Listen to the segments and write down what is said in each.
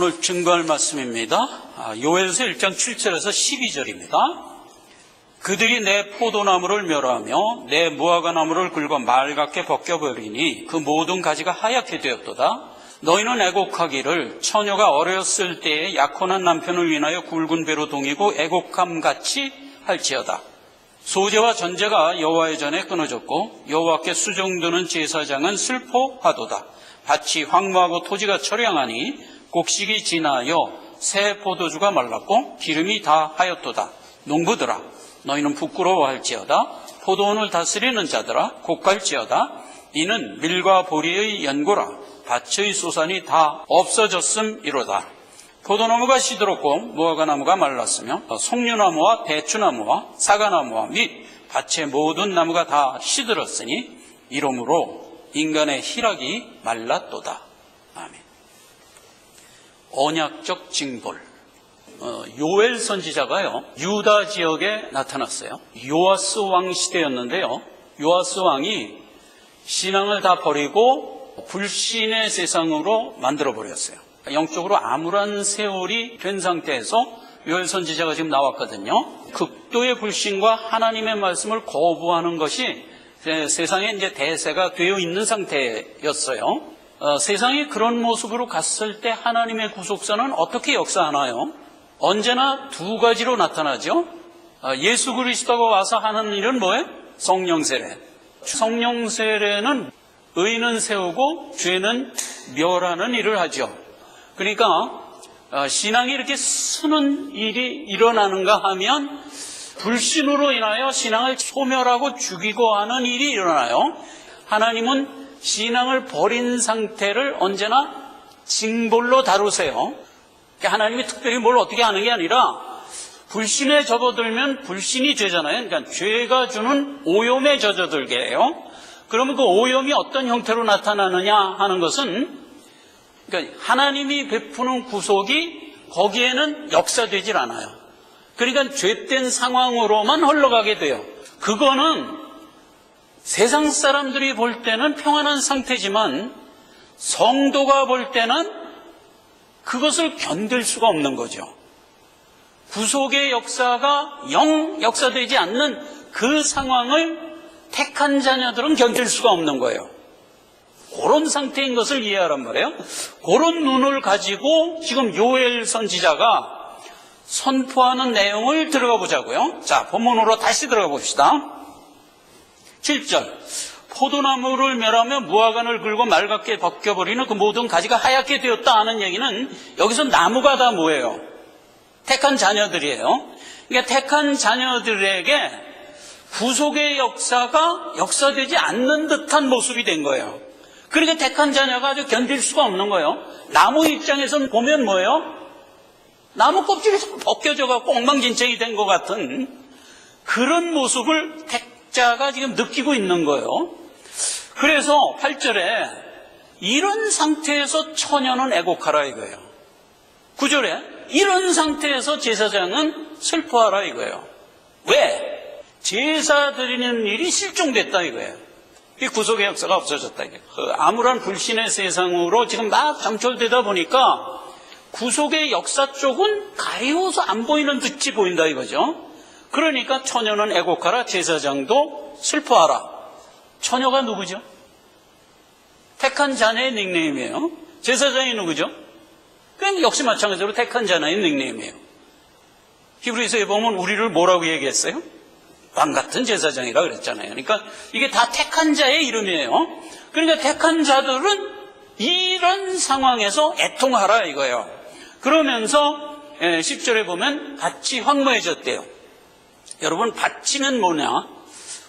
오늘 증거할 말씀입니다. 요엘서 1장 7절에서 12절입니다. 그들이 내 포도나무를 멸하며 내 무화과나무를 긁어 말갛게 벗겨버리니 그 모든 가지가 하얗게 되었도다. 너희는 애곡하기를 처녀가 어렸을 때에 약혼한 남편을 인하여 굵은 배로 동이고 애곡함같이 할지어다. 소제와 전제가 여호와의 전에 끊어졌고 여호와께 수종드는 제사장은 슬퍼하도다. 밭이 황무하고 토지가 처량하니 곡식이 지나여 새 포도주가 말랐고 기름이 다 하였도다. 농부들아, 너희는 부끄러워할지어다. 포도원을 다스리는 자들아, 곡할지어다. 이는 밀과 보리의 연고라. 밭의 소산이 다 없어졌음이로다. 포도나무가 시들었고 무화과나무가 말랐으며 송류나무와 대추나무와 사과나무와 및 밭의 모든 나무가 다 시들었으니 이러므로 인간의 희락이 말랐도다. 아멘. 언약적 징벌. 요엘 선지자가요, 유다 지역에 나타났어요. 요아스 왕 시대였는데요. 요아스 왕이 신앙을 다 버리고 불신의 세상으로 만들어버렸어요. 영적으로 암울한 세월이 된 상태에서 요엘 선지자가 지금 나왔거든요. 극도의 불신과 하나님의 말씀을 거부하는 것이 세상에 이제 대세가 되어 있는 상태였어요. 세상이 그런 모습으로 갔을 때 하나님의 구속사는 어떻게 역사하나요? 언제나 두 가지로 나타나죠. 예수 그리스도가 와서 하는 일은 뭐예요? 성령 세례. 성령 세례는 의는 세우고 죄는 멸하는 일을 하죠. 그러니까 신앙이 이렇게 쓰는 일이 일어나는가 하면 불신으로 인하여 신앙을 소멸하고 죽이고 하는 일이 일어나요. 하나님은 신앙을 버린 상태를 언제나 징벌로 다루세요. 하나님이 특별히 뭘 어떻게 하는 게 아니라 불신에 접어들면 불신이 죄잖아요. 그러니까 죄가 주는 오염에 젖어들게 해요. 그러면 그 오염이 어떤 형태로 나타나느냐 하는 것은, 그러니까 하나님이 베푸는 구속이 거기에는 역사되질 않아요. 그러니까 죄된 상황으로만 흘러가게 돼요. 그거는 세상 사람들이 볼 때는 평안한 상태지만 성도가 볼 때는 그것을 견딜 수가 없는 거죠. 구속의 역사가 영 역사되지 않는 그 상황을 택한 자녀들은 견딜 수가 없는 거예요. 그런 상태인 것을 이해하란 말이에요. 그런 눈을 가지고 지금 요엘 선지자가 선포하는 내용을 들어가 보자고요. 자, 본문으로 다시 들어가 봅시다. 7절. 포도나무를 멸하며 무화과를 긁고 말갛게 벗겨버리는 그 모든 가지가 하얗게 되었다 하는 얘기는 여기서 나무가 다 뭐예요? 택한 자녀들이에요. 그러니까 택한 자녀들에게 구속의 역사가 역사되지 않는 듯한 모습이 된 거예요. 그러니까 택한 자녀가 아주 견딜 수가 없는 거예요. 나무 입장에서는 보면 뭐예요? 나무 껍질이 벗겨져 갖고 엉망진창이 된 것 같은 그런 모습을 택자가 지금 느끼고 있는 거예요. 그래서 8절에 이런 상태에서 처녀는 애곡하라 이거예요. 9절에 이런 상태에서 제사장은 슬퍼하라 이거예요. 왜? 제사 드리는 일이 실종됐다 이거예요. 이 구속의 역사가 없어졌다 이거예요. 암울한 불신의 세상으로 지금 막 점철되다 보니까 구속의 역사 쪽은 가리워서 안 보이는 듯이 보인다 이거죠. 그러니까 처녀는 애곡하라, 제사장도 슬퍼하라. 처녀가 누구죠? 택한 자녀의 닉네임이에요. 제사장이 누구죠? 그냥 역시 마찬가지로 택한 자녀의 닉네임이에요. 히브리서에 보면 우리를 뭐라고 얘기했어요? 왕 같은 제사장이라 그랬잖아요. 그러니까 이게 다 택한 자의 이름이에요. 그러니까 택한 자들은 이런 상황에서 애통하라 이거예요. 그러면서 10절에 보면 밭이 황무해졌대요. 여러분, 밭이면 뭐냐?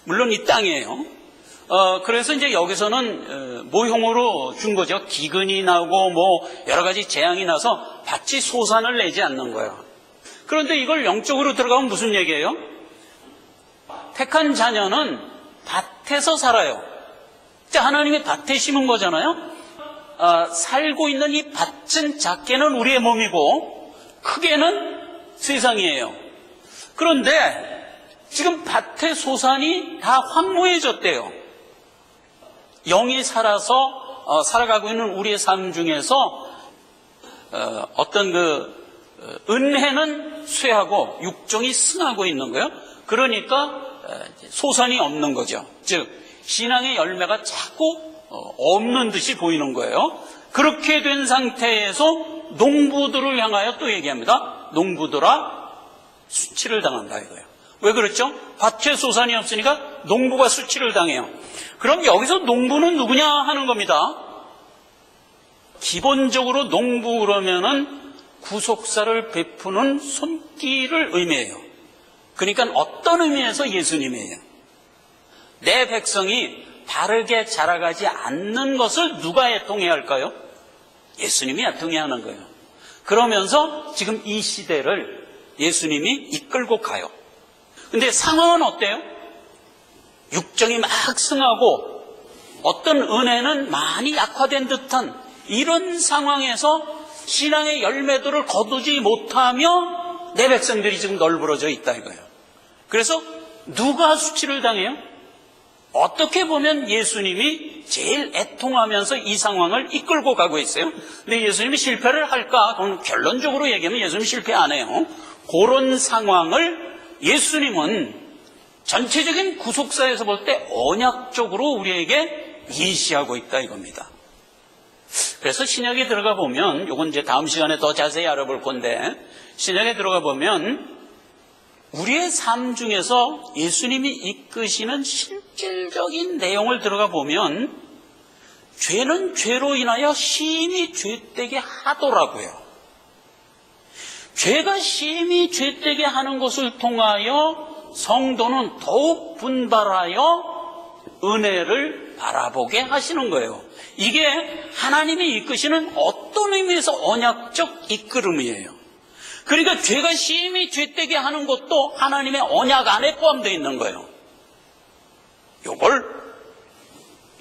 물론 이 땅이에요. 그래서 이제 여기서는 모형으로 준 거죠. 기근이 나고 뭐 여러 가지 재앙이 나서 밭이 소산을 내지 않는 거예요. 그런데 이걸 영적으로 들어가면 무슨 얘기예요? 택한 자녀는 밭에서 살아요. 하나님이 밭에 심은 거잖아요. 살고 있는 이 밭은 작게는 우리의 몸이고 크게는 세상이에요. 그런데 지금 밭의 소산이 다 황무해졌대요. 영이 살아서 살아가고 있는 우리의 삶 중에서 어떤 은혜는 쇠하고 육종이 승하고 있는 거예요. 그러니까 소선이 없는 거죠. 즉 신앙의 열매가 자꾸 없는 듯이 보이는 거예요. 그렇게 된 상태에서 농부들을 향하여 또 얘기합니다. 농부들아 수치를 당한다 이거예요. 왜 그렇죠? 밭에 소산이 없으니까 농부가 수치를 당해요. 그럼 여기서 농부는 누구냐 하는 겁니다. 기본적으로 농부 그러면은 구속사를 베푸는 손길을 의미해요. 그러니까 어떤 의미에서 예수님이에요. 내 백성이 바르게 자라가지 않는 것을 누가 애통해야 할까요? 예수님이 애통해야 하는 거예요. 그러면서 지금 이 시대를 예수님이 이끌고 가요. 근데 상황은 어때요? 육정이 막 승하고 어떤 은혜는 많이 약화된 듯한 이런 상황에서 신앙의 열매들을 거두지 못하며 내 백성들이 지금 널브러져 있다 이거예요. 그래서 누가 수치를 당해요? 어떻게 보면 예수님이 제일 애통하면서 이 상황을 이끌고 가고 있어요. 근데 예수님이 실패를 할까? 그럼 결론적으로 얘기하면 예수님이 실패 안 해요. 그런 상황을 예수님은 전체적인 구속사에서 볼 때 언약적으로 우리에게 예시하고 있다 이겁니다. 그래서 신약에 들어가 보면, 요건 이제 다음 시간에 더 자세히 알아볼 건데, 신약에 들어가 보면 우리의 삶 중에서 예수님이 이끄시는 실질적인 내용을 들어가 보면 죄는 죄로 인하여 심히 죄되게 하더라고요. 죄가 심히 죄되게 하는 것을 통하여 성도는 더욱 분발하여 은혜를 바라보게 하시는 거예요. 이게 하나님이 이끄시는 어떤 의미에서 언약적 이끌음이에요. 그러니까 죄가 심히 죄되게 하는 것도 하나님의 언약 안에 포함되어 있는 거예요. 이걸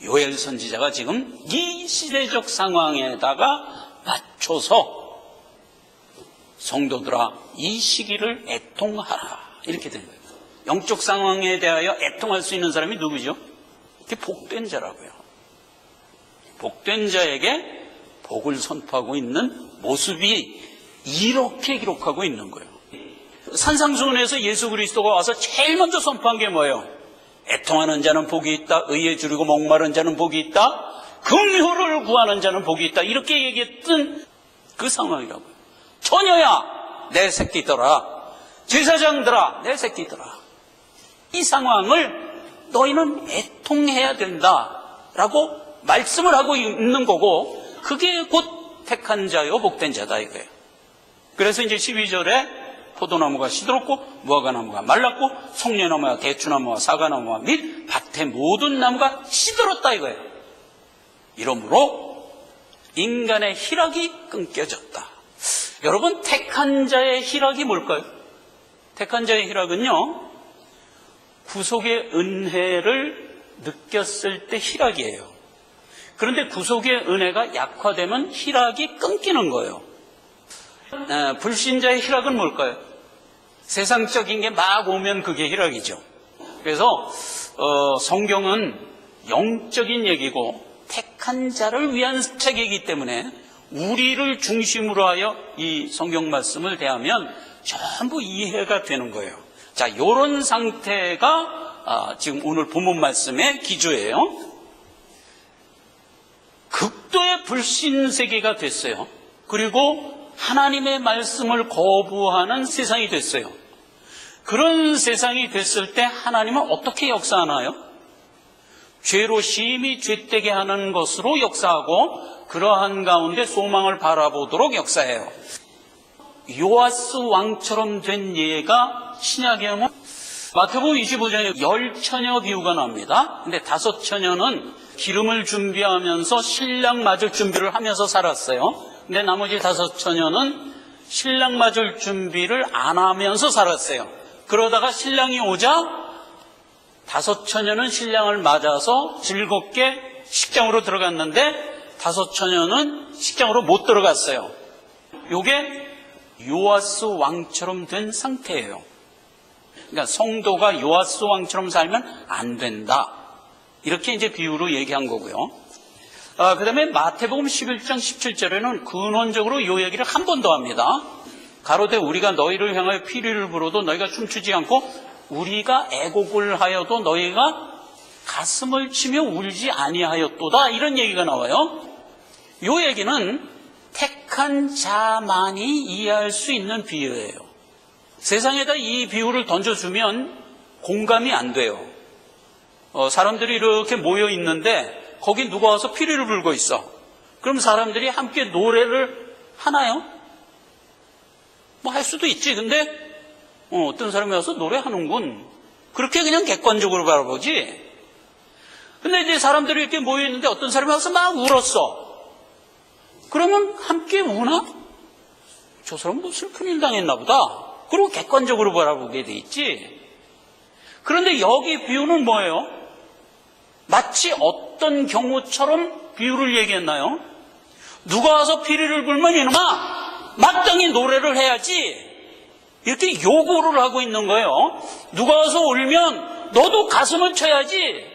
요엘 선지자가 지금 이 시대적 상황에다가 맞춰서 성도들아 이 시기를 애통하라 이렇게 된 거예요. 영적 상황에 대하여 애통할 수 있는 사람이 누구죠? 그게 복된 자라고요. 복된 자에게 복을 선포하고 있는 모습이 이렇게 기록하고 있는 거예요. 산상수훈에서 예수 그리스도가 와서 제일 먼저 선포한 게 뭐예요? 애통하는 자는 복이 있다. 의에 주리고 목마른 자는 복이 있다. 긍휼을 구하는 자는 복이 있다. 이렇게 얘기했던 그 상황이라고요. 처녀야 내 새끼들아, 제사장들아 내 새끼들아, 이 상황을 너희는 애통해야 된다라고 말씀을 하고 있는 거고, 그게 곧 택한 자요 복된 자다 이거예요. 그래서 이제 12절에 포도나무가 시들었고 무화과나무가 말랐고 송려나무와 대추나무와 사과나무와 및 밭의 모든 나무가 시들었다 이거예요. 이러므로 인간의 희락이 끊겨졌다. 여러분, 택한 자의 희락이 뭘까요? 택한 자의 희락은요, 구속의 은혜를 느꼈을 때 희락이에요. 그런데 구속의 은혜가 약화되면 희락이 끊기는 거예요. 불신자의 희락은 뭘까요? 세상적인 게 막 오면 그게 희락이죠. 그래서 성경은 영적인 얘기고 택한 자를 위한 책이기 때문에 우리를 중심으로 하여 이 성경 말씀을 대하면 전부 이해가 되는 거예요. 자, 이런 상태가 지금 오늘 본문 말씀의 기조예요. 극도의 불신 세계가 됐어요. 그리고 하나님의 말씀을 거부하는 세상이 됐어요. 그런 세상이 됐을 때 하나님은 어떻게 역사하나요? 죄로 심히 죄되게 하는 것으로 역사하고, 그러한 가운데 소망을 바라보도록 역사해요. 요아스 왕처럼 된 예가 신약에 하면 마태복음 25장에 10처녀 비유가 나옵니다. 근데 5처녀는 기름을 준비하면서 신랑 맞을 준비를 하면서 살았어요. 근데 나머지 5처녀는 신랑 맞을 준비를 안 하면서 살았어요. 그러다가 신랑이 오자 5처녀는 신랑을 맞아서 즐겁게 식장으로 들어갔는데 5처녀는 식장으로 못 들어갔어요. 이게 요아스 왕처럼 된 상태예요. 그러니까 성도가 요아스 왕처럼 살면 안 된다. 이렇게 이제 비유로 얘기한 거고요. 그 다음에 마태복음 11장 17절에는 근원적으로 요 얘기를 한 번 더 합니다. 가로되 우리가 너희를 향하여 피리를 불어도 너희가 춤추지 않고 우리가 애곡을 하여도 너희가 가슴을 치며 울지 아니하였도다. 이런 얘기가 나와요. 요 얘기는 택한 자만이 이해할 수 있는 비유예요. 세상에다 이 비유를 던져주면 공감이 안 돼요. 사람들이 이렇게 모여 있는데 거기 누가 와서 피리를 불고 있어. 그럼 사람들이 함께 노래를 하나요? 뭐 할 수도 있지. 근데 어떤 사람이 와서 노래하는군. 그렇게 그냥 객관적으로 바라보지. 근데 이제 사람들이 이렇게 모여 있는데 어떤 사람이 와서 막 울었어. 그러면 함께 우나? 저 사람은 뭐 슬픈 일 당했나 보다. 그리고 객관적으로 바라보게 돼 있지. 그런데 여기 비유는 뭐예요? 마치 어떤 경우처럼 비유를 얘기했나요? 누가 와서 피리를 불면 이놈아 마땅히 노래를 해야지, 이렇게 요구를 하고 있는 거예요. 누가 와서 울면 너도 가슴을 쳐야지,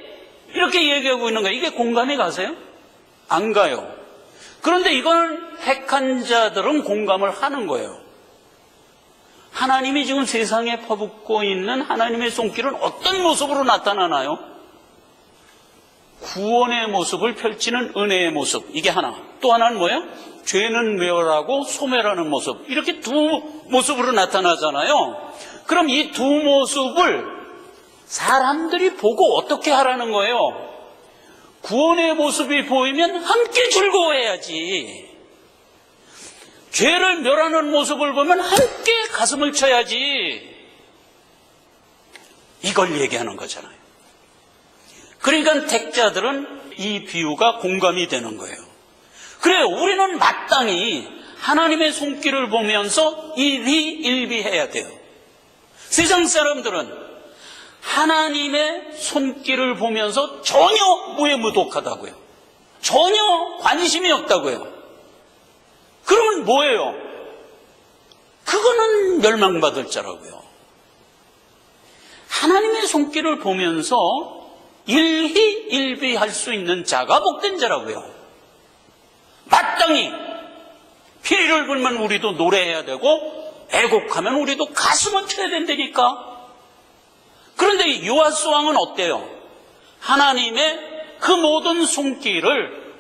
이렇게 얘기하고 있는 거예요. 이게 공감이 가세요? 안 가요. 그런데 이걸 택한 자들은 공감을 하는 거예요. 하나님이 지금 세상에 퍼붓고 있는 하나님의 손길은 어떤 모습으로 나타나나요? 구원의 모습을 펼치는 은혜의 모습, 이게 하나. 또 하나는 뭐예요? 죄는 멸하고 소멸하는 모습. 이렇게 두 모습으로 나타나잖아요. 그럼 이 두 모습을 사람들이 보고 어떻게 하라는 거예요? 구원의 모습이 보이면 함께 즐거워해야지. 죄를 멸하는 모습을 보면 함께 가슴을 쳐야지. 이걸 얘기하는 거잖아요. 그러니까 택자들은 이 비유가 공감이 되는 거예요. 그래요. 우리는 마땅히 하나님의 손길을 보면서 일희일비해야 돼요. 세상 사람들은 하나님의 손길을 보면서 전혀 무해무독하다고요. 전혀 관심이 없다고요. 그러면 뭐예요? 그거는 멸망받을 자라고요. 하나님의 손길을 보면서 일희일비할 수 있는 자가 복된 자라고요. 마땅히 피리를 불면 우리도 노래해야 되고 애곡하면 우리도 가슴을 쳐야 된다니까. 그런데 요아스 왕은 어때요? 하나님의 그 모든 손길을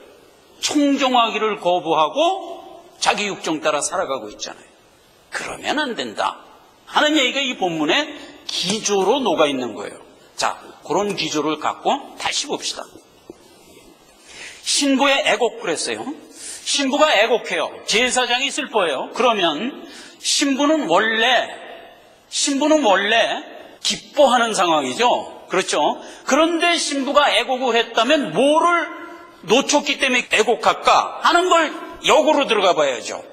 청종하기를 거부하고 자기 육정 따라 살아가고 있잖아요. 그러면 안 된다 하는 얘기가 이 본문의 기조로 녹아 있는 거예요. 자, 그런 기조를 갖고 다시 봅시다. 신부의 애곡 그랬어요. 신부가 애곡해요. 제사장이 슬퍼해요. 그러면 신부는 원래 기뻐하는 상황이죠. 그렇죠? 그런데 신부가 애곡을 했다면 뭐를 놓쳤기 때문에 애곡할까 하는 걸 역으로 들어가 봐야죠.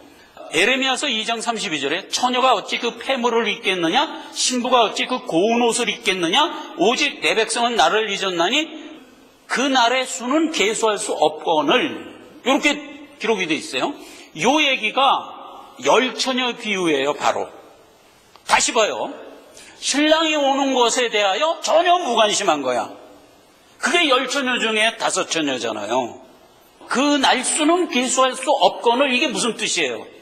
에레미야서 2장 32절에 처녀가 어찌 그 폐물을 입겠느냐, 신부가 어찌 그 고운 옷을 입겠느냐, 오직 내 백성은 나를 잊었나니 그 날의 수는 계수할 수 없거늘, 이렇게 기록이 되어 있어요. 이 얘기가 열처녀 비유예요. 바로 다시 봐요. 신랑이 오는 것에 대하여 전혀 무관심한 거야. 그게 열처녀 중에 다섯 처녀잖아요. 그 날수는 계수할 수 없거늘, 이게 무슨 뜻이에요?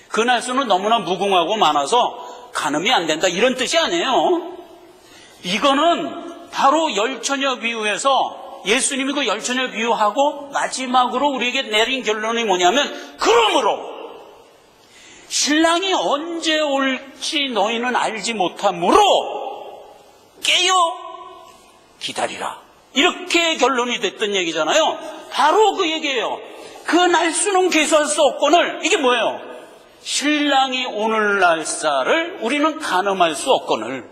그 날수는 너무나 무궁하고 많아서 가늠이 안 된다, 이런 뜻이 아니에요. 이거는 바로 열처녀 비유에서 예수님이 그 열처녀 비유하고 마지막으로 우리에게 내린 결론이 뭐냐면, 그러므로 신랑이 언제 올지 너희는 알지 못하므로 깨어 기다리라, 이렇게 결론이 됐던 얘기잖아요. 바로 그 얘기예요. 그 날수는 계수할 수 없거늘, 이게 뭐예요? 신랑이 오늘 날짜를 우리는 가늠할 수 없거늘.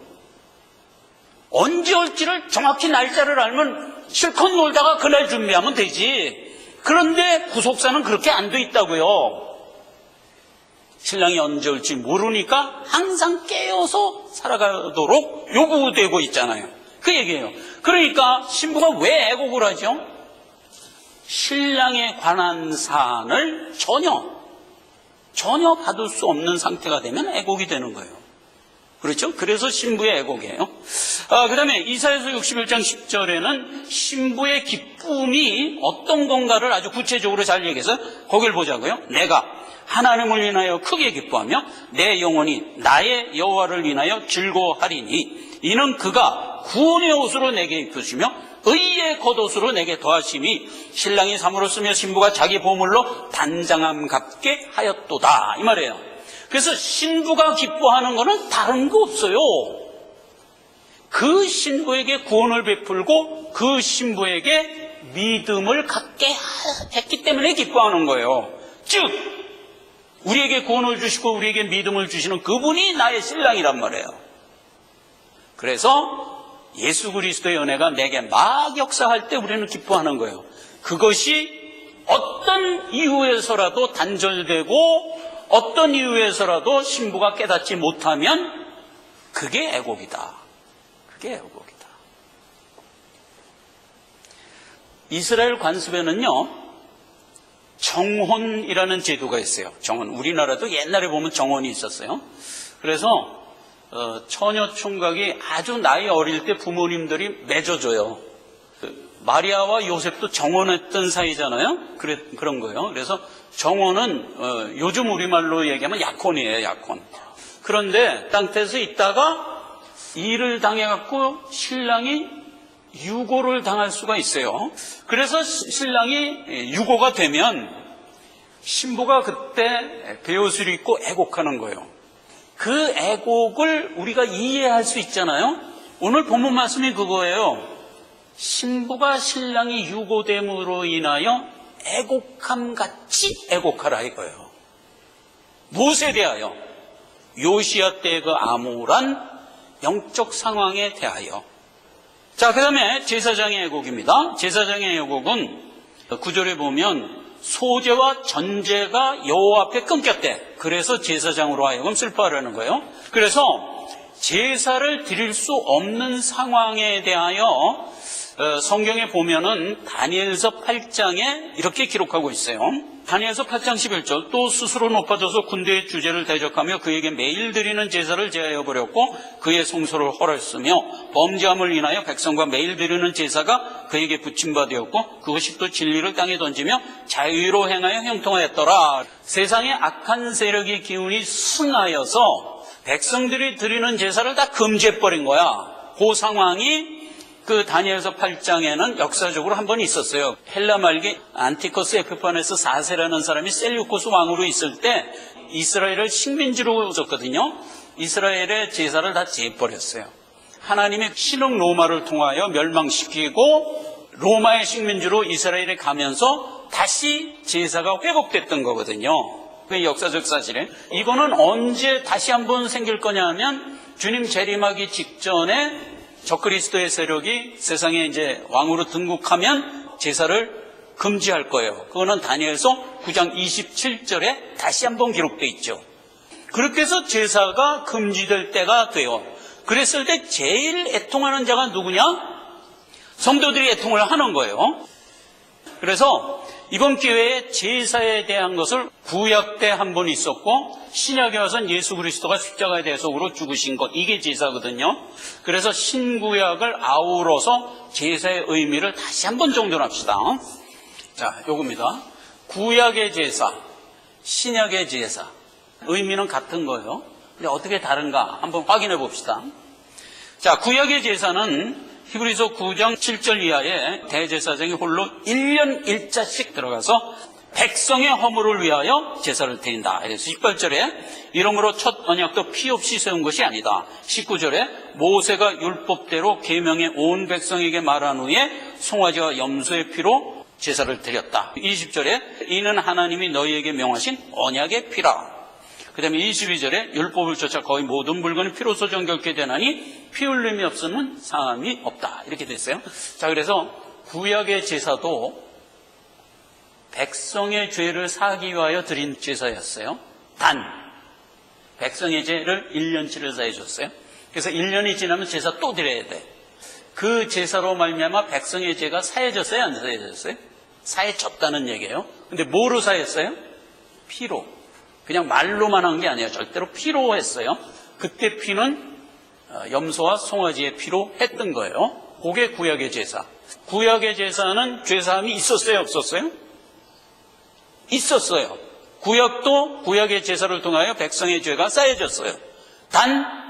언제 올지를 정확히 날짜를 알면 실컷 놀다가 그날 준비하면 되지. 그런데 구속사는 그렇게 안 돼 있다고요. 신랑이 언제 올지 모르니까 항상 깨어서 살아가도록 요구되고 있잖아요. 그 얘기예요. 그러니까 신부가 왜 애곡을 하죠? 신랑에 관한 사안을 전혀 받을 수 없는 상태가 되면 애곡이 되는 거예요. 그렇죠? 그래서 신부의 애곡이에요. 그 다음에 이사야서 61장 10절에는 신부의 기쁨이 어떤 건가를 아주 구체적으로 잘 얘기해서 거기를 보자고요. 내가 하나님을 인하여 크게 기뻐하며 내 영혼이 나의 여호와를 인하여 즐거워하리니 이는 그가 구원의 옷으로 내게 입히시며 의의 겉옷으로 내게 더하심이 신랑이 삼으로 쓰며 신부가 자기 보물로 단장함 갚게 하였도다, 이 말이에요. 그래서 신부가 기뻐하는 것은 다른 거 없어요. 그 신부에게 구원을 베풀고 그 신부에게 믿음을 갖게 했기 때문에 기뻐하는 거예요. 즉 우리에게 구원을 주시고 우리에게 믿음을 주시는 그분이 나의 신랑이란 말이에요. 그래서 예수 그리스도의 은혜가 내게 막 역사할 때 우리는 기뻐하는 거예요. 그것이 어떤 이유에서라도 단절되고 어떤 이유에서라도 신부가 깨닫지 못하면 그게 애곡이다. 그게 애곡이다. 이스라엘 관습에는요, 정혼이라는 제도가 있어요. 정혼. 우리나라도 옛날에 보면 정혼이 있었어요. 그래서 처녀 총각이 아주 나이 어릴 때 부모님들이 맺어줘요. 마리아와 요셉도 정혼했던 사이잖아요. 그런 거예요. 그래서 정혼은 요즘 우리말로 얘기하면 약혼이에요. 약혼. 그런데 땅에서 있다가 일을 당해갖고 신랑이 유고를 당할 수가 있어요. 그래서 신랑이 유고가 되면 신부가 그때 베옷을 입고 애곡하는 거예요. 그 애곡을 우리가 이해할 수 있잖아요. 오늘 본문 말씀이 그거예요. 신부가 신랑이 유고됨으로 인하여 애곡함같이 애곡하라 이거예요. 무엇에 대하여? 요시야 때의 그 암울한 영적 상황에 대하여. 자, 그 다음에 제사장의 애곡입니다. 제사장의 애곡은 9절에 보면 소제와 전제가 여호와 앞에 끊겼대. 그래서 제사장으로 하여금 슬퍼하라는 거예요. 그래서 제사를 드릴 수 없는 상황에 대하여 성경에 보면은 다니엘서 8장에 이렇게 기록하고 있어요. 다니엘서 8장 11절 또 스스로 높아져서 군대의 주제를 대적하며 그에게 매일 드리는 제사를 제하여 버렸고 그의 성소를 헐었으며 범죄함을 인하여 백성과 매일 드리는 제사가 그에게 붙임바되었고 그것이 또 진리를 땅에 던지며 자유로 행하여 형통하였더라. 세상의 악한 세력의 기운이 승하여서 백성들이 드리는 제사를 다 금지해버린 거야. 그 상황이 그 다니엘서 8장에는 역사적으로 한 번 있었어요. 헬라 말기 안티코스 에피파네스 4세라는 사람이 셀류코스 왕으로 있을 때 이스라엘을 식민지로 줬거든요. 이스라엘의 제사를 다 재버렸어요. 하나님이 신흥 로마를 통하여 멸망시키고 로마의 식민지로 이스라엘에 가면서 다시 제사가 회복됐던 거거든요. 그게 역사적 사실이에요. 이거는 언제 다시 한번 생길 거냐 하면 주님 재림하기 직전에 적그리스도의 세력이 세상에 이제 왕으로 등극하면 제사를 금지할 거예요. 그거는 다니엘서 9장 27절에 다시 한번 기록되어 있죠. 그렇게 해서 제사가 금지될 때가 돼요. 그랬을 때 제일 애통하는 자가 누구냐? 성도들이 애통을 하는 거예요. 그래서 이번 기회에 제사에 대한 것을 구약 때 한 번 있었고 신약에 와서는 예수 그리스도가 십자가에 대속으로 죽으신 것, 이게 제사거든요. 그래서 신구약을 아우러서 제사의 의미를 다시 한 번 정돈합시다. 자, 요겁니다. 구약의 제사, 신약의 제사, 의미는 같은 거예요. 근데 어떻게 다른가 한번 확인해 봅시다. 자, 구약의 제사는 히브리서 9장 7절 이하에 대제사장이 홀로 1년 1자씩 들어가서 백성의 허물을 위하여 제사를 드린다. 그래서 18절에 이러므로 첫 언약도 피 없이 세운 것이 아니다. 19절에 모세가 율법대로 계명에 온 백성에게 말한 후에 송아지와 염소의 피로 제사를 드렸다. 20절에 이는 하나님이 너희에게 명하신 언약의 피라. 그 다음에 22절에 율법을 쫓아 거의 모든 물건이 피로써 정결케 되나니 피 흘림이 없으면 사함이 없다. 이렇게 됐어요. 자, 그래서 구약의 제사도 백성의 죄를 사하기 위하여 드린 제사였어요. 단 백성의 죄를 1년치를 사해줬어요. 그래서 1년이 지나면 제사 또 드려야 돼. 그 제사로 말미암아 백성의 죄가 사해졌어요? 안 사해졌어요? 사해졌다는 얘기예요. 근데 뭐로 사했어요? 피로. 그냥 말로만 한 게 아니에요. 절대로 피로 했어요. 그때 피는 염소와 송아지의 피로 했던 거예요. 그게 구약의 제사. 구약의 제사는 죄사함이 있었어요, 없었어요? 있었어요. 구약도 구약의 제사를 통하여 백성의 죄가 쌓여졌어요. 단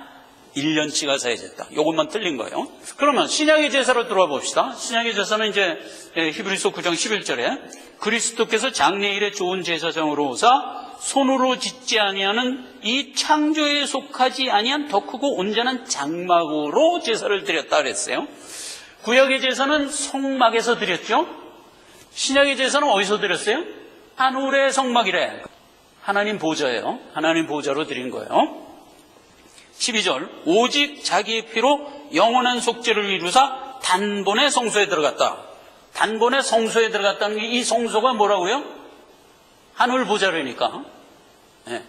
1년치가 쌓여졌다. 이것만 틀린 거예요. 그러면 신약의 제사로 들어와 봅시다. 신약의 제사는 이제 히브리서 9장 11절에 그리스도께서 장래일에 좋은 제사장으로 오사 손으로 짓지 아니하는 이 창조에 속하지 아니한 더 크고 온전한 장막으로 제사를 드렸다 그랬어요. 구약의 제사는 성막에서 드렸죠. 신약의 제사는 어디서 드렸어요? 하늘의 성막이래. 하나님 보좌예요. 하나님 보좌로 드린 거예요. 12절 오직 자기의 피로 영원한 속죄를 이루사 단번에 성소에 들어갔다. 단번에 성소에 들어갔다는 게 이 성소가 뭐라고요? 하늘 보좌라니까. 네.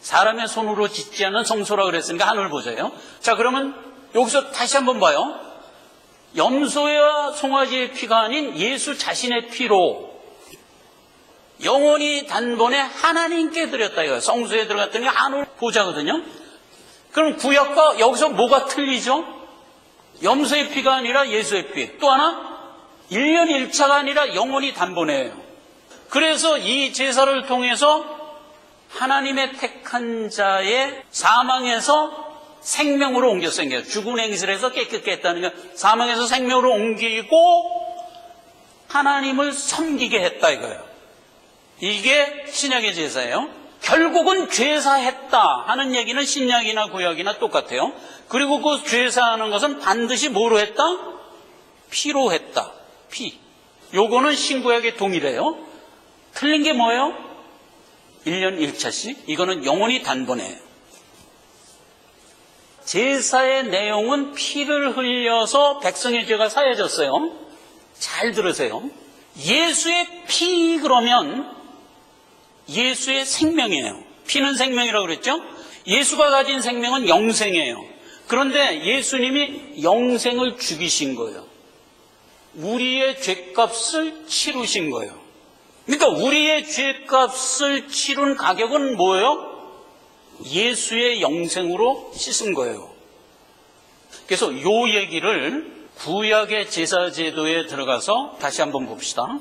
사람의 손으로 짓지 않은 성소라고 그랬으니까 하늘 보좌예요. 자, 그러면 여기서 다시 한번 봐요. 염소와 송아지의 피가 아닌 예수 자신의 피로 영원히 단번에 하나님께 드렸다 이거예요. 성소에 들어갔더니 하늘 보좌거든요. 그럼 구약과 여기서 뭐가 틀리죠? 염소의 피가 아니라 예수의 피. 또 하나 1년 1차가 아니라 영원히 단번에예요. 그래서 이 제사를 통해서 하나님의 택한 자의 사망에서 생명으로 옮겼어요. 죽은 행실에서 깨끗게 했다는 게 사망에서 생명으로 옮기고 하나님을 섬기게 했다 이거예요. 이게 신약의 제사예요. 결국은 죄사했다 하는 얘기는 신약이나 구약이나 똑같아요. 그리고 그 죄사하는 것은 반드시 뭐로 했다? 피로 했다. 피. 요거는 신구약의 동일해요. 틀린 게 뭐예요? 1년 1차씩. 이거는 영원히 단번에. 제사의 내용은 피를 흘려서 백성의 죄가 사해졌어요. 잘 들으세요. 예수의 피 그러면 예수의 생명이에요. 피는 생명이라고 그랬죠? 예수가 가진 생명은 영생이에요. 그런데 예수님이 영생을 죽이신 거예요. 우리의 죄값을 치르신 거예요. 그러니까 우리의 죄값을 치른 가격은 뭐예요? 예수의 영생으로 씻은 거예요. 그래서 이 얘기를 구약의 제사제도에 들어가서 다시 한번 봅시다.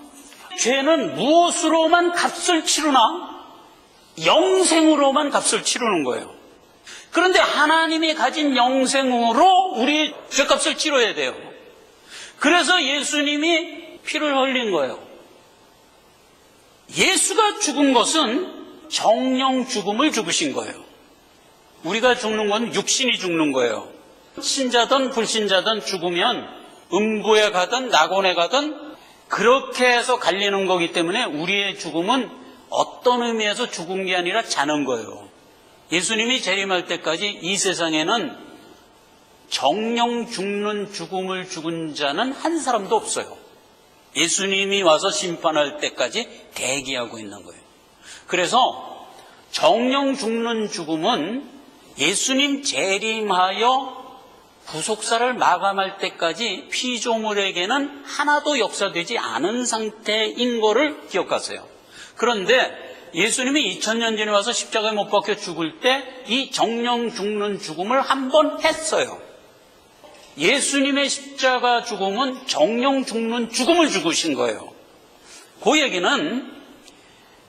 죄는 무엇으로만 값을 치르나? 영생으로만 값을 치르는 거예요. 그런데 하나님이 가진 영생으로 우리의 죄값을 치러야 돼요. 그래서 예수님이 피를 흘린 거예요. 예수가 죽은 것은 정령 죽음을 죽으신 거예요. 우리가 죽는 건 육신이 죽는 거예요. 신자든 불신자든 죽으면 음부에 가든 낙원에 가든 그렇게 해서 갈리는 거기 때문에 우리의 죽음은 어떤 의미에서 죽은 게 아니라 자는 거예요. 예수님이 재림할 때까지 이 세상에는 정령 죽는 죽음을 죽은 자는 한 사람도 없어요. 예수님이 와서 심판할 때까지 대기하고 있는 거예요. 그래서 정령 죽는 죽음은 예수님 재림하여 구속사를 마감할 때까지 피조물에게는 하나도 역사되지 않은 상태인 거를 기억하세요. 그런데 예수님이 2000년 전에 와서 십자가에 못 박혀 죽을 때 이 정령 죽는 죽음을 한 번 했어요. 예수님의 십자가 죽음은 정령 죽는 죽음을 죽으신 거예요. 그 얘기는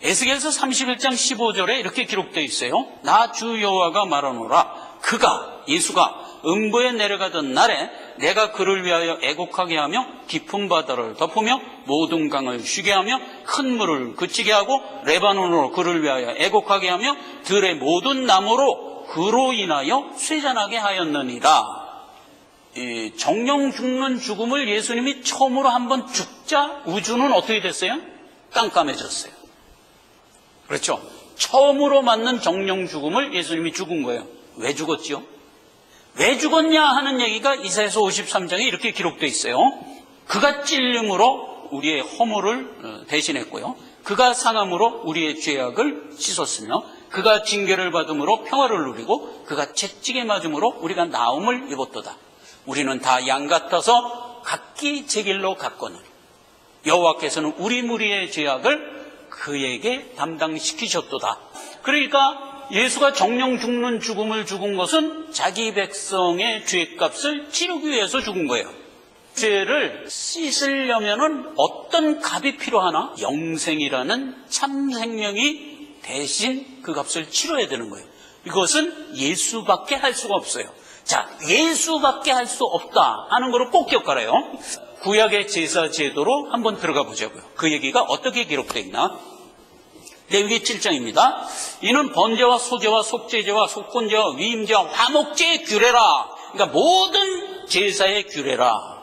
에스겔서 31장 15절에 이렇게 기록되어 있어요. 나 주 여호와가 말하노라. 그가 예수가 음부에 내려가던 날에 내가 그를 위하여 애곡하게 하며 깊은 바다를 덮으며 모든 강을 쉬게 하며 큰 물을 그치게 하고 레바논으로 그를 위하여 애곡하게 하며 들의 모든 나무로 그로 인하여 쇠잔하게 하였느니라. 이 정령 죽는 죽음을 예수님이 처음으로 한번 죽자 우주는 어떻게 됐어요? 깜깜해졌어요. 그렇죠? 처음으로 맞는 정령 죽음을 예수님이 죽은 거예요. 왜 죽었죠? 왜 죽었냐 하는 얘기가 이사야서 53장에 이렇게 기록되어 있어요. 그가 찔림으로 우리의 허물을 대신했고요. 그가 상함으로 우리의 죄악을 씻었으며 그가 징계를 받음으로 평화를 누리고 그가 채찍에 맞음으로 우리가 나음을 입었도다. 우리는 다 양 같아서 각기 제 길로 갔거늘 여호와께서는 우리 무리의 죄악을 그에게 담당시키셨도다. 그러니까 예수가 정령 죽는 죽음을 죽은 것은 자기 백성의 죄값을 치르기 위해서 죽은 거예요. 죄를 씻으려면은 어떤 값이 필요하나? 영생이라는 참 생명이 대신 그 값을 치러야 되는 거예요. 이것은 예수밖에 할 수가 없어요. 자, 예수밖에 할 수 없다 하는 거를 꼭 기억하래요. 구약의 제사 제도로 한번 들어가 보자고요. 그 얘기가 어떻게 기록되어 있나? 레위기 7장입니다. 이는 번제와 소제와 속죄제와 속건제와 위임제와 화목제의 규례라. 그러니까 모든 제사의 규례라.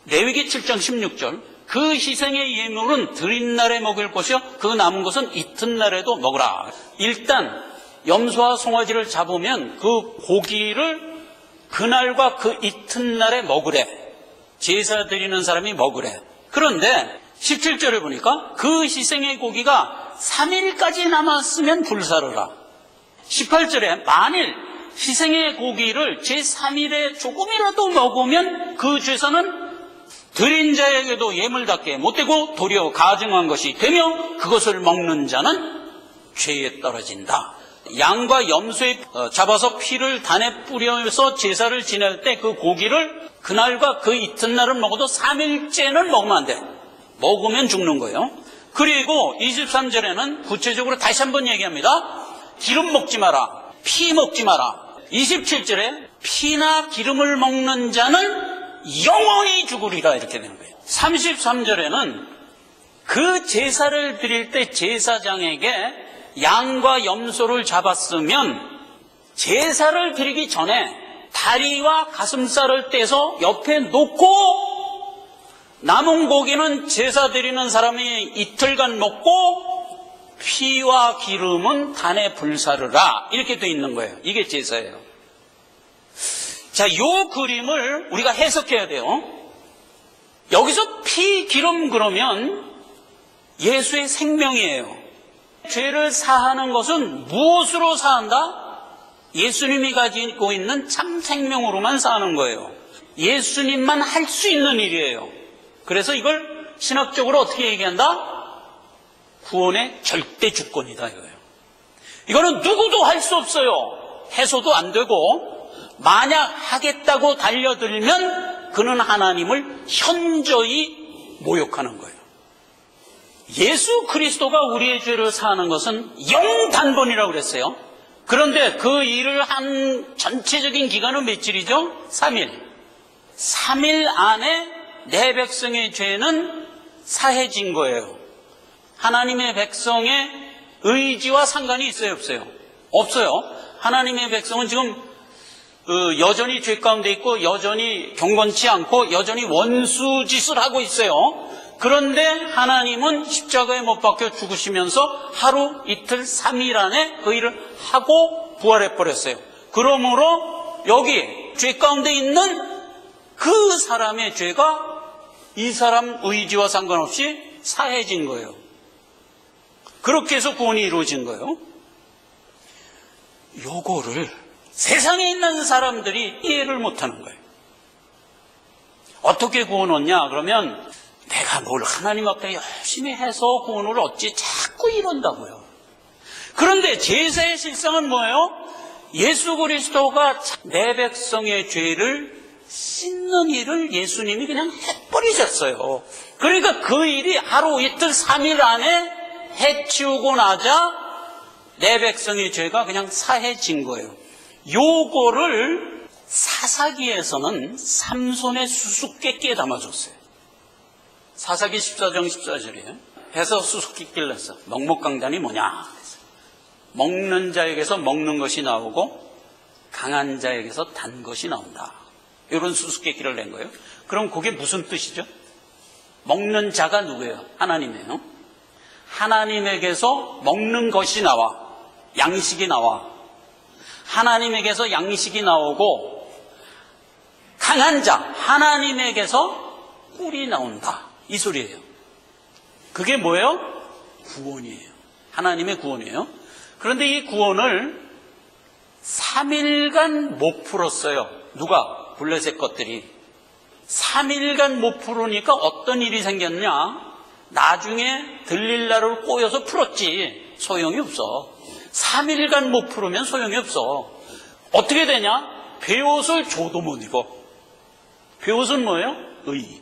레위기 7장 16절. 그 희생의 예물은 드린 날에 먹을 것이요 그 남은 것은 이튿날에도 먹으라. 일단 염소와 송아지를 잡으면 그 고기를 그날과 그 이튿날에 먹으래. 제사 드리는 사람이 먹으래. 그런데 17절에 보니까 그 희생의 고기가 3일까지 남았으면 불사르라. 18절에 만일 희생의 고기를 제3일에 조금이라도 먹으면 그 죄사는 드린 자에게도 예물답게 못되고 도리어 가증한 것이 되며 그것을 먹는 자는 죄에 떨어진다. 양과 염소에 잡아서 피를 단에 뿌려서 제사를 지낼 때 그 고기를 그날과 그 이튿날은 먹어도 3일째는 먹으면 안 돼. 먹으면 죽는 거예요. 그리고 23절에는 구체적으로 다시 한번 얘기합니다. 기름 먹지 마라. 피 먹지 마라. 27절에 피나 기름을 먹는 자는 영원히 죽으리라 이렇게 되는 거예요. 33절에는 그 제사를 드릴 때 제사장에게 양과 염소를 잡았으면 제사를 드리기 전에 다리와 가슴살을 떼서 옆에 놓고 남은 고기는 제사 드리는 사람이 이틀간 먹고 피와 기름은 단에 불사르라 이렇게 돼 있는 거예요. 이게 제사예요. 자, 요 그림을 우리가 해석해야 돼요. 여기서 피, 기름 그러면 예수의 생명이에요. 죄를 사하는 것은 무엇으로 사한다? 예수님이 가지고 있는 참 생명으로만 사는 거예요. 예수님만 할 수 있는 일이에요. 그래서 이걸 신학적으로 어떻게 얘기한다? 구원의 절대 주권이다 이거예요. 이거는 누구도 할 수 없어요. 해서도 안 되고 만약 하겠다고 달려들면 그는 하나님을 현저히 모욕하는 거예요. 예수 그리스도가 우리의 죄를 사하는 것은 영단번이라고 그랬어요. 그런데 그 일을 한 전체적인 기간은 며칠이죠? 3일. 3일 안에 내 백성의 죄는 사해진 거예요. 하나님의 백성의 의지와 상관이 있어요, 없어요? 없어요. 하나님의 백성은 지금 여전히 죄 가운데 있고 여전히 경건치 않고 여전히 원수 짓을 하고 있어요. 그런데 하나님은 십자가에 못 박혀 죽으시면서 하루, 이틀, 3일 안에 그 일을 하고 부활해버렸어요. 그러므로 여기 죄 가운데 있는 그 사람의 죄가 이 사람 의지와 상관없이 사해진 거예요. 그렇게 해서 구원이 이루어진 거예요. 요거를 세상에 있는 사람들이 이해를 못하는 거예요. 어떻게 구원 얻냐? 그러면 내가 뭘 하나님 앞에 열심히 해서 구원을 얻지 자꾸 이런다고요. 그런데 제사의 실상은 뭐예요? 예수 그리스도가 내 백성의 죄를 씻는 일을 예수님이 그냥 해버리셨어요. 그러니까 그 일이 하루, 이틀, 3일 안에 해치우고 나자 내 백성의 죄가 그냥 사해진 거예요. 요거를 사사기에서는 삼손의 수수께끼에 담아줬어요. 사사기 14장 14절이에요. 해서 수수께끼를 냈어. 먹목강단이 뭐냐? 먹는 자에게서 먹는 것이 나오고 강한 자에게서 단 것이 나온다. 이런 수수께끼를 낸 거예요. 그럼 그게 무슨 뜻이죠? 먹는 자가 누구예요? 하나님이에요. 하나님에게서 먹는 것이 나와. 양식이 나와. 하나님에게서 양식이 나오고 강한 자, 하나님에게서 꿀이 나온다. 이 소리예요. 그게 뭐예요? 구원이에요. 하나님의 구원이에요. 그런데 이 구원을 3일간 못 풀었어요. 누가? 블레셋 것들이. 3일간 못 풀으니까 어떤 일이 생겼냐? 나중에 들릴라를 꼬여서 풀었지. 소용이 없어. 3일간 못 풀으면 소용이 없어. 어떻게 되냐? 베옷을 줘도 못 입어. 베옷은 뭐예요? 의,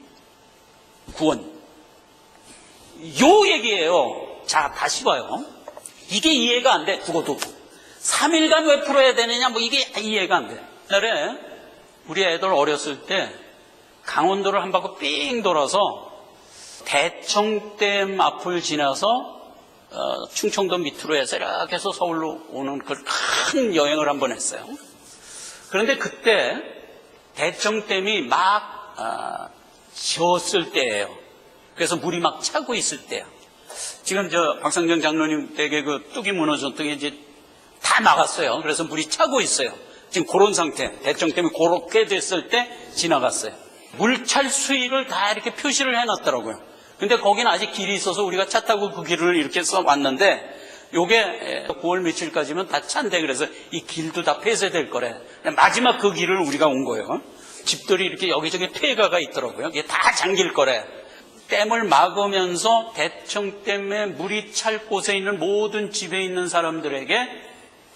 구원. 요 얘기예요. 자, 다시 봐요. 이게 이해가 안 돼. 죽어도. 3일간 왜 풀어야 되느냐? 뭐 이게 이해가 안 돼. 옛날에 우리 애들 어렸을 때 강원도를 한 바퀴 삥 돌아서 대청댐 앞을 지나서 충청도 밑으로 해서 이렇게 해서 서울로 오는 그 큰 여행을 한번 했어요. 그런데 그때 대청댐이 막 지었을 때예요. 그래서 물이 막 차고 있을 때야. 지금 박상정 장로님 댁에 그 뚝이 무너졌던 게 이제 다 막았어요. 그래서 물이 차고 있어요. 지금 그런 상태. 대청댐이 그렇게 됐을 때 지나갔어요. 물찰 수위를 다 이렇게 표시를 해놨더라고요. 근데 거기는 아직 길이 있어서 우리가 차 타고 그 길을 이렇게 써왔는데 요게 9월 며칠까지면 다 찬대. 그래서 이 길도 다 폐쇄될 거래. 마지막 그 길을 우리가 온 거예요. 집들이 이렇게 여기저기 폐가가 있더라고요. 이게 다 잠길 거래. 댐을 막으면서 대청댐에 물이 찰 곳에 있는 모든 집에 있는 사람들에게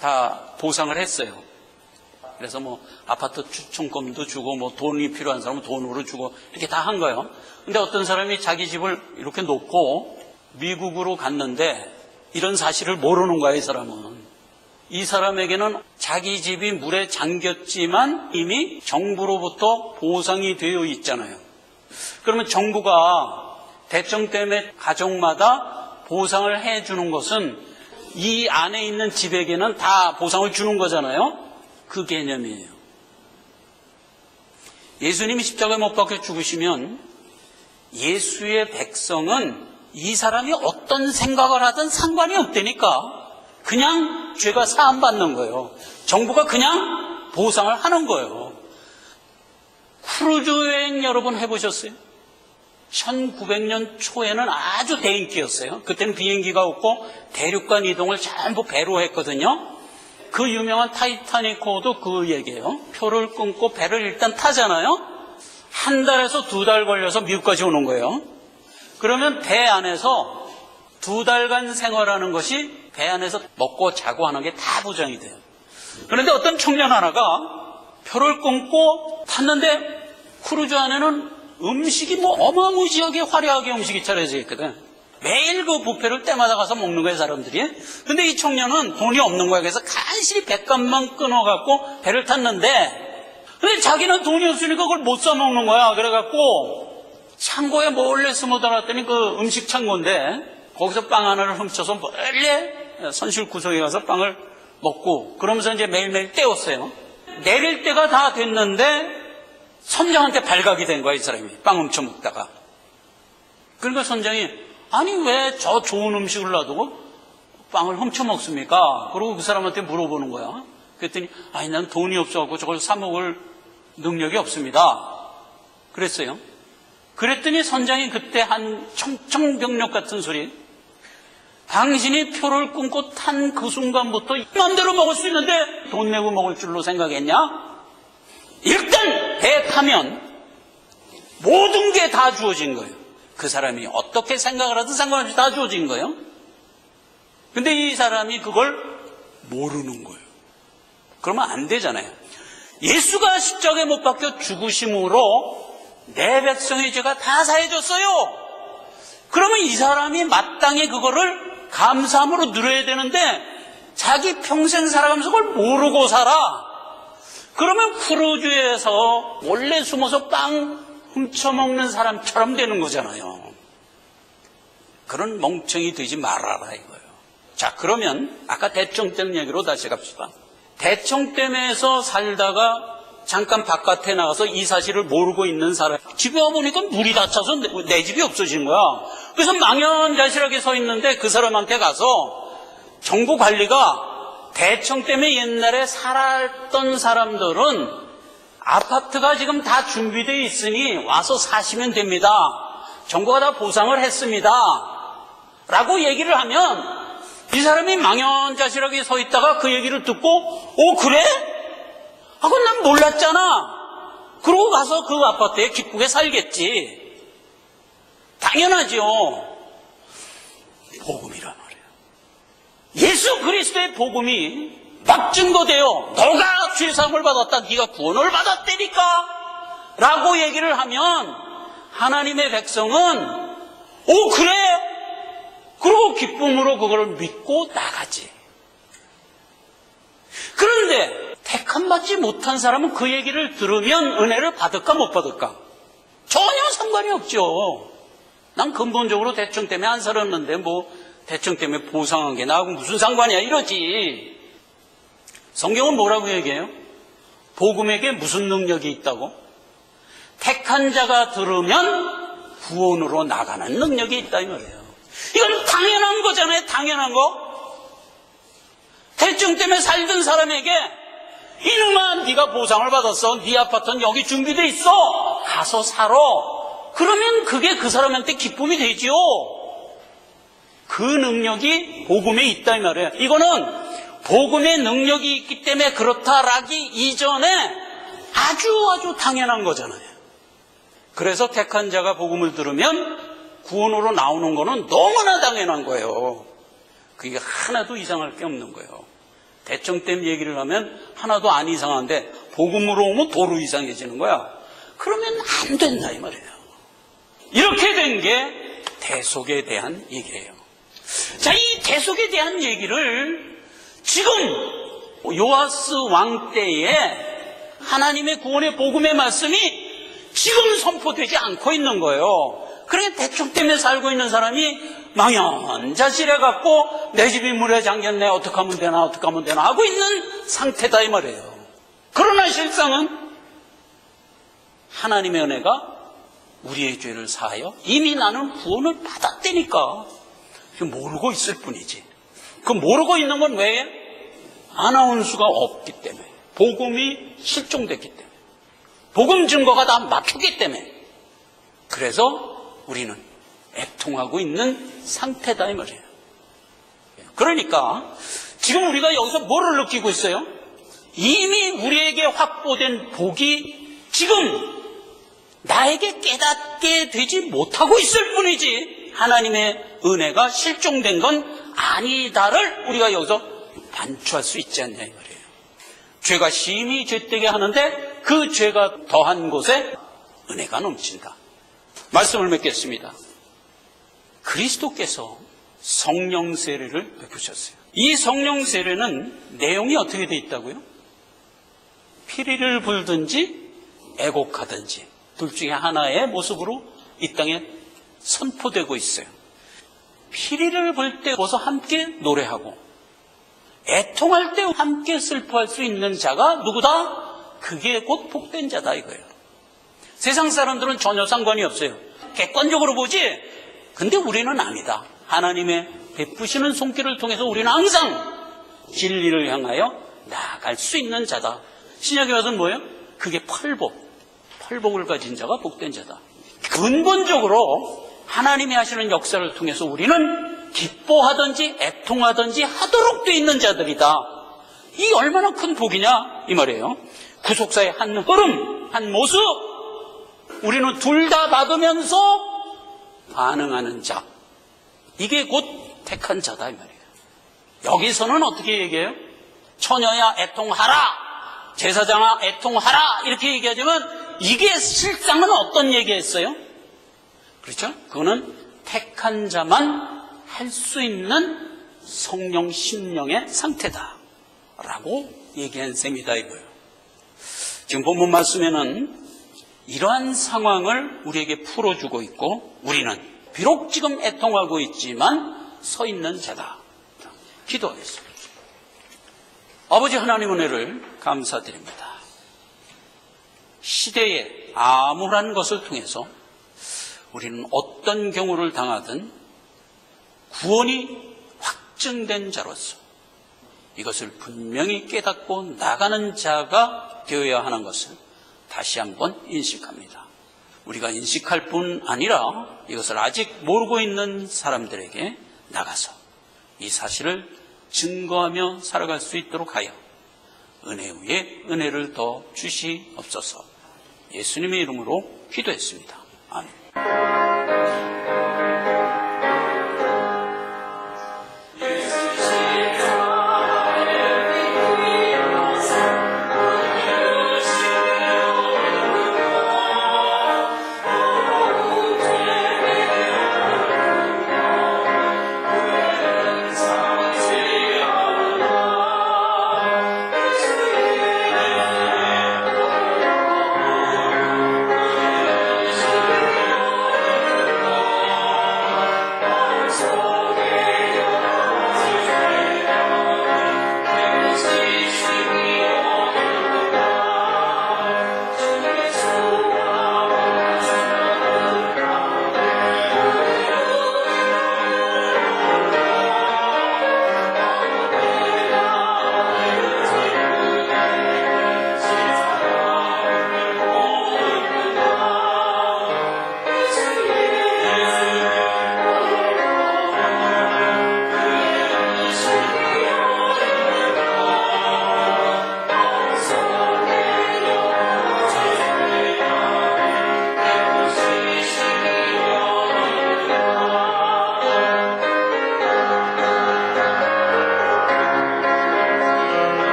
다 보상을 했어요. 그래서 뭐 아파트 추첨금도 주고 뭐 돈이 필요한 사람은 돈으로 주고 이렇게 다 한 거예요. 근데 어떤 사람이 자기 집을 이렇게 놓고 미국으로 갔는데 이런 사실을 모르는 거야, 이 사람은. 이 사람에게는 자기 집이 물에 잠겼지만 이미 정부로부터 보상이 되어 있잖아요. 그러면 정부가 대청댐의 가족마다 보상을 해주는 것은 이 안에 있는 집에게는 다 보상을 주는 거잖아요. 그 개념이에요. 예수님이 십자가에 못 박혀 죽으시면 예수의 백성은 이 사람이 어떤 생각을 하든 상관이 없다니까. 그냥 죄가 사함받는 거예요. 정부가 그냥 보상을 하는 거예요. 크루즈 여행 여러분 해보셨어요? 1900년 초에는 아주 대인기였어요. 그때는 비행기가 없고 대륙간 이동을 전부 배로 했거든요. 그 유명한 타이타닉호도 그 얘기예요. 표를 끊고 배를 일단 타잖아요. 한 달에서 2달 걸려서 미국까지 오는 거예요. 그러면 배 안에서 2달간 생활하는 것이 배 안에서 먹고 자고 하는 게 다 보장이 돼요. 그런데 어떤 청년 하나가 표를 끊고 탔는데 크루즈 안에는 음식이 뭐 어마무시하게 화려하게 음식이 차려져 있거든. 매일 그 뷔페를 때마다 가서 먹는 거예요, 사람들이. 근데 이 청년은 돈이 없는 거야. 그래서 간신히 백값만 끊어갖고 배를 탔는데 근데 자기는 돈이 없으니까 그걸 못 사 먹는 거야. 그래갖고 창고에 몰래 숨어 들어갔더니 그 음식 창고인데 거기서 빵 하나를 훔쳐서 몰래 선실 구석에 가서 빵을 먹고 그러면서 이제 매일매일 때웠어요. 내릴 때가 다 됐는데 선장한테 발각이 된 거야, 이 사람이. 빵 훔쳐 먹다가. 그러니까 선장이 아니 왜 저 좋은 음식을 놔두고 빵을 훔쳐 먹습니까? 그러고 그 사람한테 물어보는 거야. 그랬더니 아니 난 돈이 없어갖고 저걸 사 먹을 능력이 없습니다. 그랬어요. 그랬더니 선장이 그때 한 청정병력 같은 소리. 당신이 표를 끊고 탄 그 순간부터 마음대로 먹을 수 있는데 돈 내고 먹을 줄로 생각했냐? 일단 배 타면 모든 게 다 주어진 거예요. 그 사람이 어떻게 생각을 하든 상관없이 다 주어진 거예요. 근데 이 사람이 그걸 모르는 거예요. 그러면 안 되잖아요. 예수가 십자가에 못 박혀 죽으심으로 내 백성의 죄가 다 사해졌어요. 그러면 이 사람이 마땅히 그거를 감사함으로 누려야 되는데 자기 평생 살아가면서 그걸 모르고 살아. 그러면 크루즈에서 몰래 숨어서 빵 훔쳐먹는 사람처럼 되는 거잖아요. 그런 멍청이 되지 말아라 이거예요. 자, 그러면 아까 대청댐 얘기로 다시 갑시다. 대청댐에서 살다가 잠깐 바깥에 나가서 이 사실을 모르고 있는 사람, 집에 와보니까 물이 다 차서 내 집이 없어진 거야. 그래서 망연자실하게 서 있는데 그 사람한테 가서 정부 관리가 대청댐에 옛날에 살았던 사람들은 아파트가 지금 다 준비되어 있으니 와서 사시면 됩니다. 정부가 다 보상을 했습니다. 라고 얘기를 하면 이 사람이 망연자실하게 서 있다가 그 얘기를 듣고 그래? 하고 난 몰랐잖아. 그러고 가서 그 아파트에 기쁘게 살겠지. 당연하죠. 복음이란 말이에요. 예수 그리스도의 복음이 막 증거돼요. 너가 죄사함을 받았다, 네가 구원을 받았다니까 라고 얘기를 하면 하나님의 백성은 오 그래? 그리고 기쁨으로 그걸 믿고 나가지. 그런데 택함받지 못한 사람은 그 얘기를 들으면 은혜를 받을까 못 받을까? 전혀 상관이 없죠. 난 근본적으로 대충 때문에 안 살았는데 뭐 대충 때문에 보상한 게 나하고 무슨 상관이야 이러지. 성경은 뭐라고 얘기해요? 복음에게 무슨 능력이 있다고? 택한 자가 들으면 구원으로 나가는 능력이 있다 이 말이에요. 이건 당연한 거잖아요. 당연한 거. 대충 때문에 살던 사람에게 이놈아 네가 보상을 받았어. 네 아파트는 여기 준비돼 있어. 가서 살아. 그러면 그게 그 사람한테 기쁨이 되지요. 그 능력이 복음에 있다 이 말이에요. 이거는 복음의 능력이 있기 때문에 그렇다라기 이전에 아주 당연한 거잖아요. 그래서 택한 자가 복음을 들으면 구원으로 나오는 거는 너무나 당연한 거예요. 그게 하나도 이상할 게 없는 거예요. 대청댐 얘기를 하면 하나도 안 이상한데 복음으로 오면 도로 이상해지는 거야. 그러면 안 된다 이 말이에요. 이렇게 된 게 대속에 대한 얘기예요. 자, 이 대속에 대한 얘기를 지금 요아스 왕 때에 하나님의 구원의 복음의 말씀이 지금 선포되지 않고 있는 거예요. 그러니까 대충 때문에 살고 있는 사람이 망연자실해 갖고 내 집이 물에 잠겼네 어떻게 하면 되나 하고 있는 상태다 이 말이에요. 그러나 실상은 하나님의 은혜가 우리의 죄를 사하여 이미 나는 구원을 받았다니까 모르고 있을 뿐이지. 그 모르고 있는 건 왜? 아나운서가 없기 때문에, 복음이 실종됐기 때문에, 복음 증거가 다 막혔기 때문에. 그래서 우리는 애통하고 있는 상태다 이 말이에요. 그러니까 지금 우리가 여기서 뭐를 느끼고 있어요? 이미 우리에게 확보된 복이 지금 나에게 깨닫게 되지 못하고 있을 뿐이지 하나님의 은혜가 실종된 건 아니다를 우리가 여기서 반추할 수 있지 않냐 이 말이에요. 죄가 심히 죄되게 하는데 그 죄가 더한 곳에 은혜가 넘친다. 말씀을 맺겠습니다. 그리스도께서 성령 세례를 베푸셨어요. 이 성령 세례는 내용이 어떻게 되어 있다고요? 피리를 불든지 애곡하든지 둘 중에 하나의 모습으로 이 땅에 선포되고 있어요. 피리를 불 때 벌써 함께 노래하고 애통할 때 함께 슬퍼할 수 있는 자가 누구다? 그게 곧 복된 자다 이거예요. 세상 사람들은 전혀 상관이 없어요. 객관적으로 보지. 근데 우리는 아니다. 하나님의 베푸시는 손길을 통해서 우리는 항상 진리를 향하여 나아갈 수 있는 자다. 신약에 와서는 뭐예요? 그게 팔복을 가진 자가 복된 자다. 근본적으로 하나님이 하시는 역사를 통해서 우리는 기뻐하든지 애통하든지 하도록 되어 있는 자들이다. 이 얼마나 큰 복이냐 이 말이에요. 구속사의 한 흐름, 한 모습, 우리는 둘 다 받으면서 반응하는 자, 이게 곧 택한 자다 이 말이에요. 여기서는 어떻게 얘기해요? 처녀야 애통하라, 제사장아 애통하라 이렇게 얘기하지만 이게 실상은 어떤 얘기했어요? 그렇죠? 그거는 택한 자만 할 수 있는 성령 심령의 상태다 라고 얘기한 셈이다 이거예요. 지금 본문 말씀에는 이러한 상황을 우리에게 풀어주고 있고 우리는 비록 지금 애통하고 있지만 서 있는 자다. 기도하겠습니다. 아버지 하나님 은혜를 감사드립니다. 시대의 암울한 것을 통해서 우리는 어떤 경우를 당하든 구원이 확증된 자로서 이것을 분명히 깨닫고 나가는 자가 되어야 하는 것을 다시 한번 인식합니다. 우리가 인식할 뿐 아니라 이것을 아직 모르고 있는 사람들에게 나가서 이 사실을 증거하며 살아갈 수 있도록 하여 은혜 위에 은혜를 더 주시옵소서. 예수님의 이름으로 기도했습니다. 아멘.